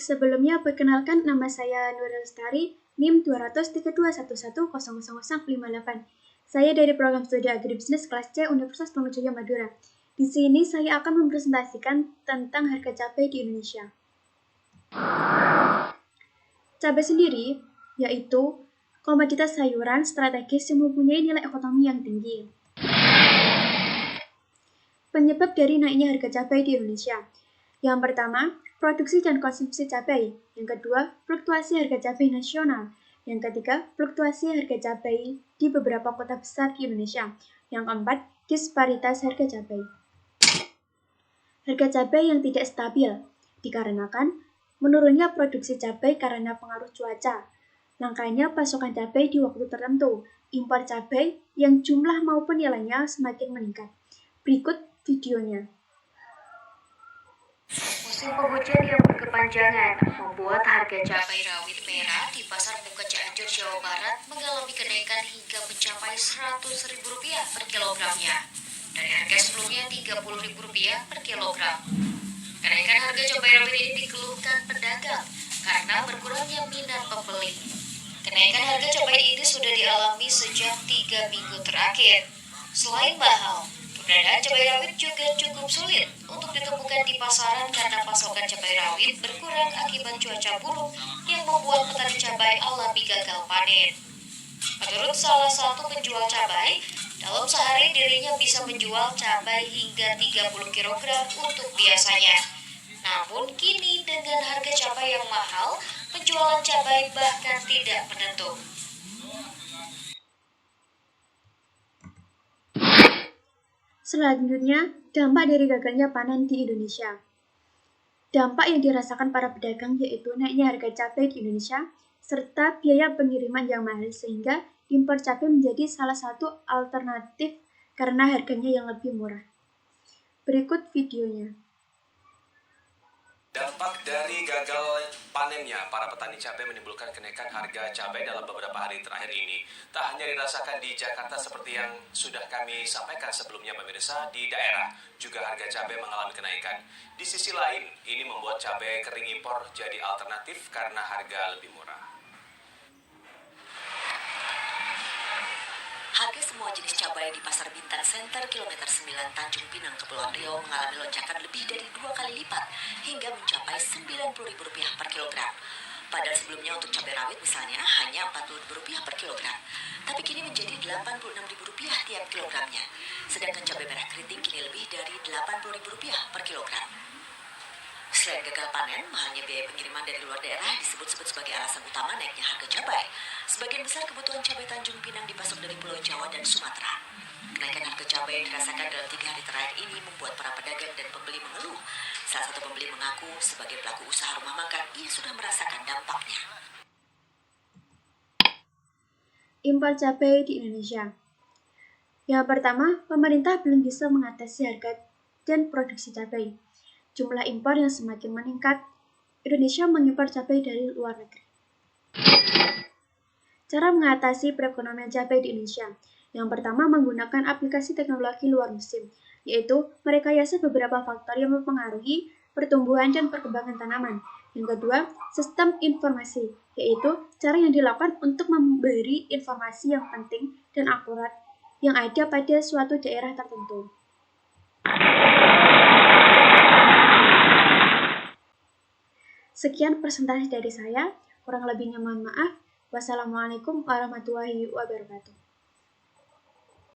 Sebelumnya, perkenalkan nama saya Nurul Lestari, NIM 23211100058. Saya dari program studi Agribisnis kelas C Universitas Tanuwijaya Madura. Di sini saya akan mempresentasikan tentang harga cabai di Indonesia. Cabai sendiri yaitu komoditas sayuran strategis yang mempunyai nilai ekonomi yang tinggi. Penyebab dari naiknya harga cabai di Indonesia. Yang pertama, produksi dan konsumsi cabai. Yang kedua, fluktuasi harga cabai nasional. Yang ketiga, fluktuasi harga cabai di beberapa kota besar di Indonesia. Yang keempat, disparitas harga cabai. Harga cabai yang tidak stabil dikarenakan menurunnya produksi cabai karena pengaruh cuaca, langkanya pasokan cabai di waktu tertentu, impor cabai yang jumlah maupun nilainya semakin meningkat. Berikut videonya. Musim penghujan yang berkepanjangan membuat harga cabai rawit merah di Pasar Buka Cianjur, Jawa Barat mengalami kenaikan hingga mencapai Rp100.000 per kilogramnya, dari harga sebelumnya Rp30.000 per kilogram. Kenaikan harga cabai rawit ini dikeluhkan pedagang karena berkurangnya minat pembeli. Kenaikan harga cabai ini sudah dialami sejak 3 minggu terakhir. Selain mahal, keberadaan cabai rawit juga cukup sulit untuk ditemukan di pasaran karena pasokan cabai rawit berkurang akibat cuaca buruk yang membuat petani cabai alami gagal panen. Menurut salah satu penjual cabai, dalam sehari dirinya bisa menjual cabai hingga 30 kg untuk biasanya. Namun kini dengan harga cabai yang mahal, penjualan cabai bahkan tidak menentu. Selanjutnya, dampak dari gagalnya panen di Indonesia. Dampak yang dirasakan para pedagang yaitu naiknya harga cabai di Indonesia, serta biaya pengiriman yang mahal sehingga impor cabai menjadi salah satu alternatif karena harganya yang lebih murah. Berikut videonya. Dampak dari gagal panennya para petani cabai menimbulkan kenaikan harga cabai dalam beberapa hari terakhir ini. Tak hanya dirasakan di Jakarta seperti yang sudah kami sampaikan sebelumnya pemirsa, di daerah juga harga cabai mengalami kenaikan. Di sisi lain, ini membuat cabai kering impor jadi alternatif karena harga lebih murah. Harga semua jenis cabai di Pasar Bintan Center Kilometer 9 Tanjung Pinang, Kepulauan Riau mengalami lonjakan lebih dari 2 kali lipat hingga mencapai Rp90.000 per kilogram. Padahal sebelumnya untuk cabai rawit misalnya hanya Rp40.000 per kilogram, tapi kini menjadi Rp86.000 tiap kilogramnya. Sedangkan cabai merah keriting kini lebih dari Rp80.000 per kilogram. Selain gagal panen, mahalnya biaya pengiriman dari luar daerah disebut-sebut sebagai alasan utama naiknya harga cabai. Sebagian besar kebutuhan cabai Tanjung Pinang dipasok dari Pulau Jawa dan Sumatera. Kenaikan harga cabai yang dirasakan dalam 3 hari terakhir ini membuat para pedagang dan pembeli mengeluh. Salah satu pembeli mengaku sebagai pelaku usaha rumah makan, ia sudah merasakan dampaknya. Impor cabai di Indonesia. Yang pertama, pemerintah belum bisa mengatasi harga dan produksi cabai. Jumlah impor yang semakin meningkat, Indonesia mengimpor cabai dari luar negeri. Cara mengatasi perekonomian cabai di Indonesia. Yang pertama, menggunakan aplikasi teknologi luar musim, yaitu merekayasa beberapa faktor yang mempengaruhi pertumbuhan dan perkembangan tanaman. Yang kedua, sistem informasi, yaitu cara yang dilakukan untuk memberi informasi yang penting dan akurat yang ada pada suatu daerah tertentu. Sekian presentasi dari saya, kurang lebihnya mohon maaf. Wassalamualaikum warahmatullahi wabarakatuh.